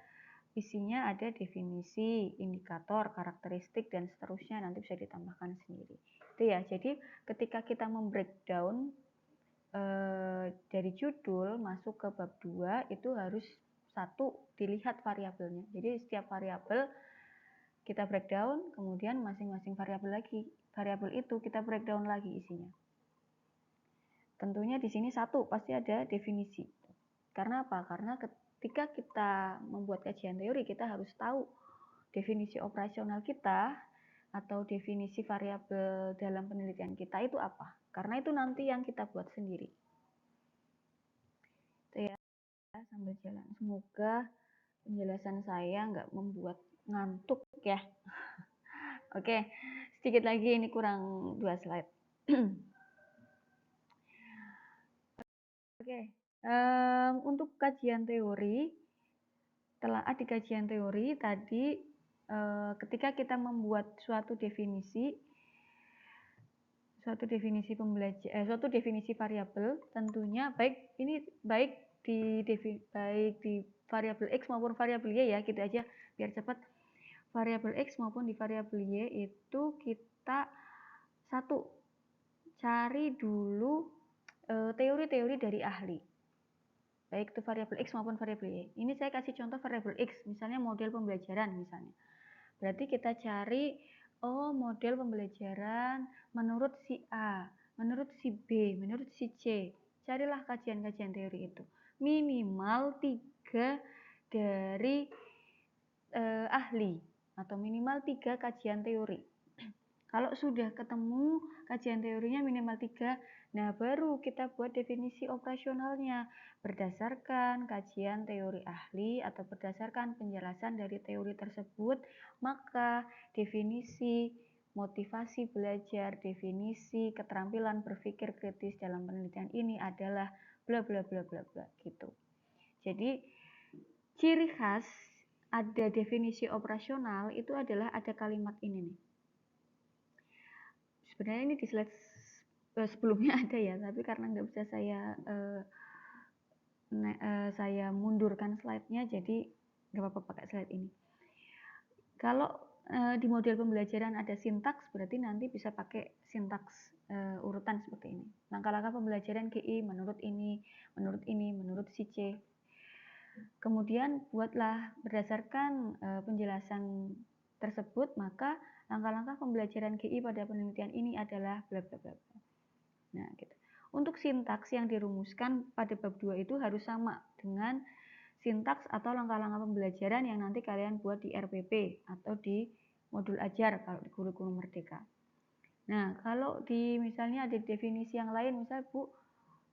isinya ada definisi, indikator, karakteristik, dan seterusnya, nanti bisa ditambahkan sendiri. Itu ya, jadi ketika kita membreakdown dari judul masuk ke bab 2, itu harus satu, dilihat variabelnya. Jadi setiap variabel kita breakdown, kemudian masing-masing variabel itu kita breakdown lagi isinya. Tentunya di sini satu, pasti ada definisi. Karena apa? Karena ketika kita membuat kajian teori, kita harus tahu definisi operasional kita atau definisi variabel dalam penelitian kita itu apa. Karena itu nanti yang kita buat sendiri. Itu ya, sambil jalan. Semoga penjelasan saya nggak membuat ngantuk ya. Oke, sedikit lagi, ini kurang 2 slide. Oke, untuk kajian teori, telaah di kajian teori tadi ketika kita membuat suatu definisi variabel, tentunya baik di variabel X maupun variabel Y ya, gitu aja biar cepat. Variabel X maupun di variabel Y itu kita cari dulu teori-teori dari ahli. baik itu variabel X maupun variabel Y. Ini saya kasih contoh variabel X, misalnya model pembelajaran misalnya. Berarti kita cari, model pembelajaran menurut si A, menurut si B, menurut si C. Carilah kajian-kajian teori itu. Minimal 3 dari ahli atau minimal 3 kajian teori. Kalau sudah ketemu kajian teorinya minimal 3, nah baru kita buat definisi operasionalnya berdasarkan kajian teori ahli atau berdasarkan penjelasan dari teori tersebut, maka definisi motivasi belajar, definisi keterampilan berpikir kritis dalam penelitian ini adalah bla bla bla bla bla gitu. Jadi ciri khas ada definisi operasional itu adalah ada kalimat ini nih. Sebenarnya ini di slide sebelumnya ada ya, tapi karena nggak bisa saya mundurkan slide-nya, jadi nggak apa-apa pakai slide ini. Kalau di model pembelajaran ada sintaks, berarti nanti bisa pakai sintaks urutan seperti ini. Langkah-langkah pembelajaran GI menurut ini, menurut si C. Kemudian buatlah berdasarkan penjelasan tersebut, maka langkah-langkah pembelajaran GI pada penelitian ini adalah bla bla bla. Nah, gitu. Untuk sintaks yang dirumuskan pada bab 2 itu harus sama dengan sintaks atau langkah-langkah pembelajaran yang nanti kalian buat di RPP atau di modul ajar kalau di kurikulum merdeka. Nah, kalau di misalnya ada definisi yang lain,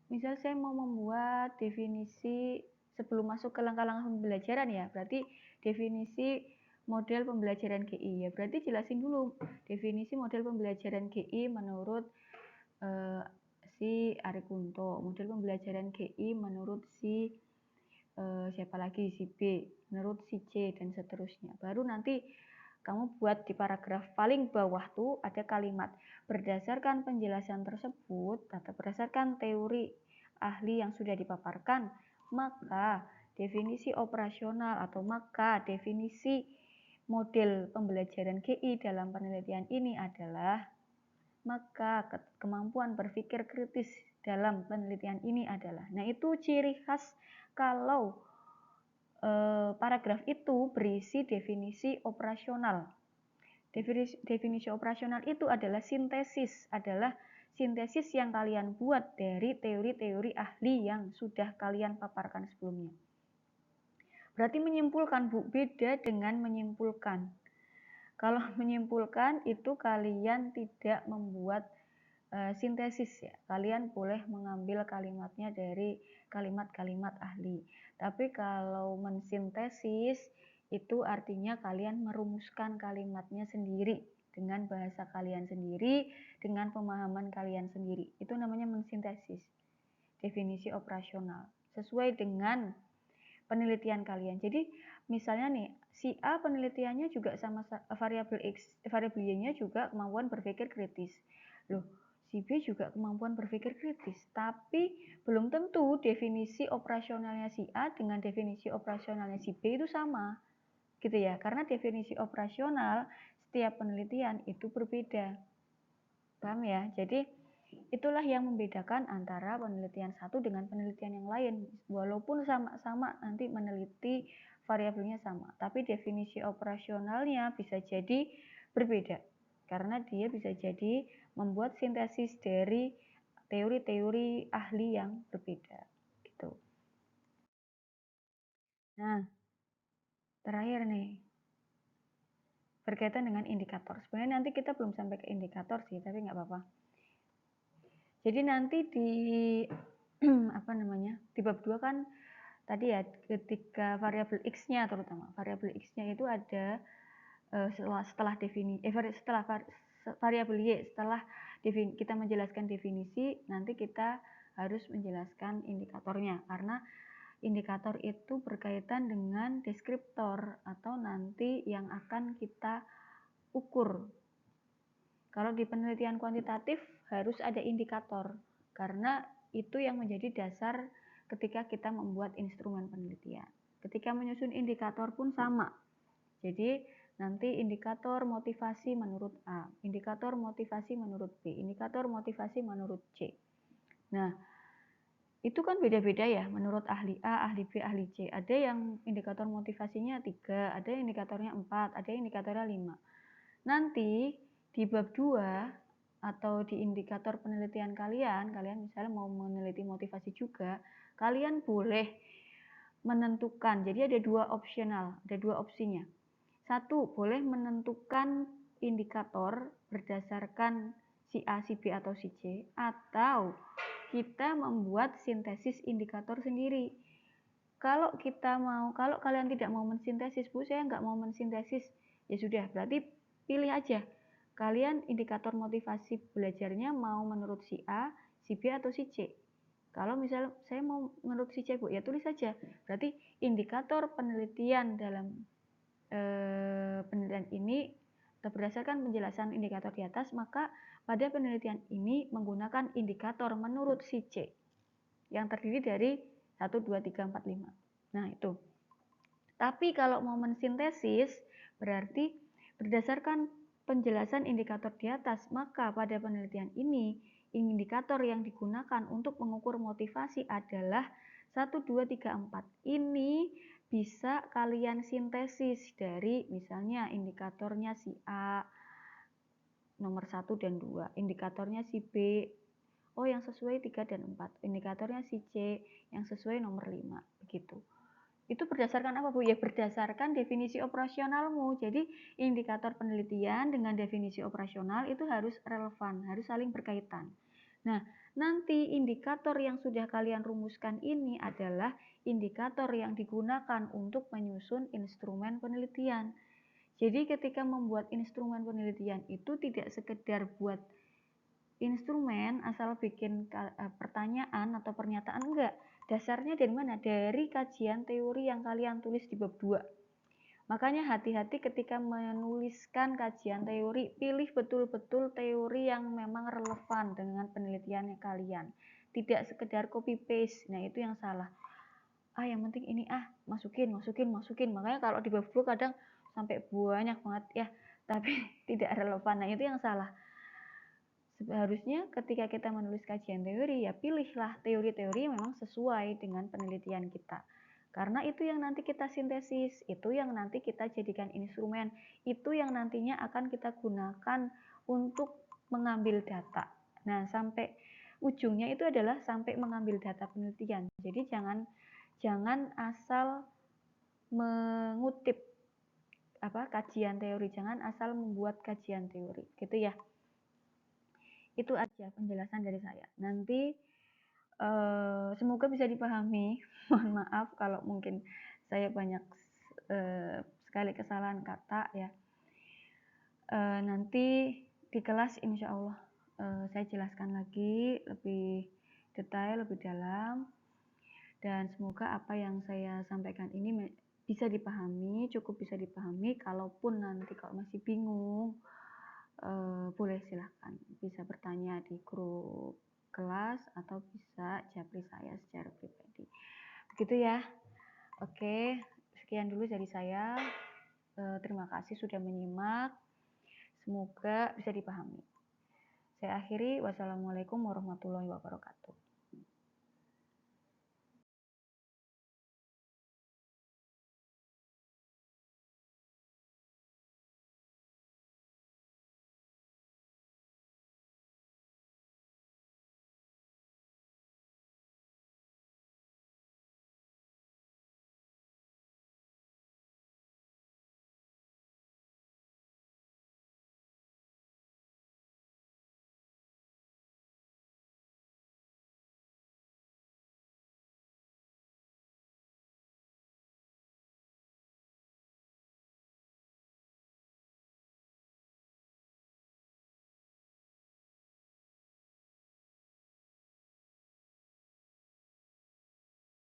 misal saya mau membuat definisi sebelum masuk ke langkah-langkah pembelajaran ya, berarti definisi model pembelajaran GI ya, berarti jelasin dulu definisi model pembelajaran GI menurut si Ari Kunto, model pembelajaran GI menurut si siapa lagi, si B, menurut si C, dan seterusnya. Baru nanti kamu buat di paragraf paling bawah tuh ada kalimat berdasarkan penjelasan tersebut atau berdasarkan teori ahli yang sudah dipaparkan, maka definisi operasional atau maka definisi model pembelajaran GI dalam penelitian ini adalah, maka kemampuan berpikir kritis dalam penelitian ini adalah. Nah, itu ciri khas kalau paragraf itu berisi definisi operasional. Definisi operasional itu adalah sintesis yang kalian buat dari teori-teori ahli yang sudah kalian paparkan sebelumnya. Berarti menyimpulkan, Bu, beda dengan menyimpulkan. Kalau menyimpulkan itu kalian tidak membuat sintesis ya. Kalian boleh mengambil kalimatnya dari kalimat-kalimat ahli. Tapi kalau mensintesis itu artinya kalian merumuskan kalimatnya sendiri dengan bahasa kalian sendiri, dengan pemahaman kalian sendiri. Itu namanya mensintesis. Definisi operasional sesuai dengan penelitian kalian. Jadi misalnya nih, si A penelitiannya juga sama variabel X, variabel Y-nya juga kemampuan berpikir kritis. Loh, si B juga kemampuan berpikir kritis, tapi belum tentu definisi operasionalnya si A dengan definisi operasionalnya si B itu sama. Gitu ya, karena definisi operasional setiap penelitian itu berbeda. Paham ya? Jadi itulah yang membedakan antara penelitian satu dengan penelitian yang lain. Walaupun sama-sama nanti meneliti variabelnya sama, tapi definisi operasionalnya bisa jadi berbeda. Karena dia bisa jadi membuat sintesis dari teori-teori ahli yang berbeda. Gitu. Nah, terakhir nih, berkaitan dengan indikator. Sebenarnya nanti kita belum sampai ke indikator sih, tapi nggak apa-apa. Jadi nanti di di bab 2 kan tadi ya, ketika variabel X-nya terutama, variabel X-nya itu ada setelah variabel Y, setelah kita menjelaskan definisi, nanti kita harus menjelaskan indikatornya, karena indikator itu berkaitan dengan deskriptor atau nanti yang akan kita ukur. Kalau di penelitian kuantitatif harus ada indikator, karena itu yang menjadi dasar ketika kita membuat instrumen penelitian. Ketika menyusun indikator pun sama. Jadi nanti indikator motivasi menurut A, indikator motivasi menurut B, indikator motivasi menurut C. Nah, Itu kan beda-beda ya menurut ahli A, ahli B, ahli C. Ada yang indikator motivasinya 3, ada yang indikatornya 4, ada yang indikatornya 5. Nanti di bab 2 atau di indikator penelitian kalian misalnya mau meneliti motivasi juga, kalian boleh menentukan. Jadi ada 2 opsional, ada 2 opsinya. 1, boleh menentukan indikator berdasarkan si A, si B, atau si C, atau kita membuat sintesis indikator sendiri. Kalau kalian tidak mau mensintesis, Bu, saya nggak mau mensintesis, ya sudah, berarti pilih aja. Kalian indikator motivasi belajarnya mau menurut si A, si B, atau si C. Kalau misalnya saya mau menurut si C, Bu, ya tulis saja. Berarti indikator penelitian dalam penelitian ini berdasarkan penjelasan indikator di atas, maka pada penelitian ini menggunakan indikator menurut si C yang terdiri dari 1, 2, 3, 4, 5. Nah, itu. Tapi kalau mau mensintesis, berarti berdasarkan penjelasan indikator di atas, maka pada penelitian ini, indikator yang digunakan untuk mengukur motivasi adalah 1, 2, 3, 4. Ini bisa kalian sintesis dari misalnya indikatornya si A, nomor 1 dan 2, indikatornya si B, oh yang sesuai 3 dan 4, indikatornya si C, yang sesuai nomor 5, begitu. Itu berdasarkan apa, Bu? Ya berdasarkan definisi operasionalmu. Jadi indikator penelitian dengan definisi operasional itu harus relevan, harus saling berkaitan. Nah, nanti indikator yang sudah kalian rumuskan ini adalah indikator yang digunakan untuk menyusun instrumen penelitian. Jadi ketika membuat instrumen penelitian itu tidak sekedar buat instrumen asal bikin pertanyaan atau pernyataan, enggak. Dasarnya dari mana? Dari kajian teori yang kalian tulis di bab 2. Makanya hati-hati ketika menuliskan kajian teori, pilih betul-betul teori yang memang relevan dengan penelitian kalian. Tidak sekedar copy paste. Nah, itu yang salah. Yang penting ini masukin. Makanya kalau di bab 2 kadang sampai banyak banget ya, tapi tidak relevan. Nah, itu yang salah. Seharusnya ketika kita menulis kajian teori, ya pilihlah teori-teori yang memang sesuai dengan penelitian kita. Karena itu yang nanti kita sintesis, itu yang nanti kita jadikan instrumen, itu yang nantinya akan kita gunakan untuk mengambil data. Nah, sampai ujungnya itu adalah sampai mengambil data penelitian. Jadi jangan asal mengutip kajian teori, jangan asal membuat kajian teori, gitu ya. Itu aja penjelasan dari saya. Nanti semoga bisa dipahami. Mohon maaf kalau mungkin saya banyak sekali kesalahan kata ya. Nanti di kelas insya Allah saya jelaskan lagi lebih detail, lebih dalam. Dan semoga apa yang saya sampaikan ini bisa dipahami, cukup bisa dipahami. Kalaupun nanti kalau masih bingung, boleh silahkan bisa bertanya di grup kelas atau bisa japri saya secara pribadi. Begitu ya. Oke, sekian dulu dari saya. Terima kasih sudah menyimak. Semoga bisa dipahami. Saya akhiri. Wassalamualaikum warahmatullahi wabarakatuh.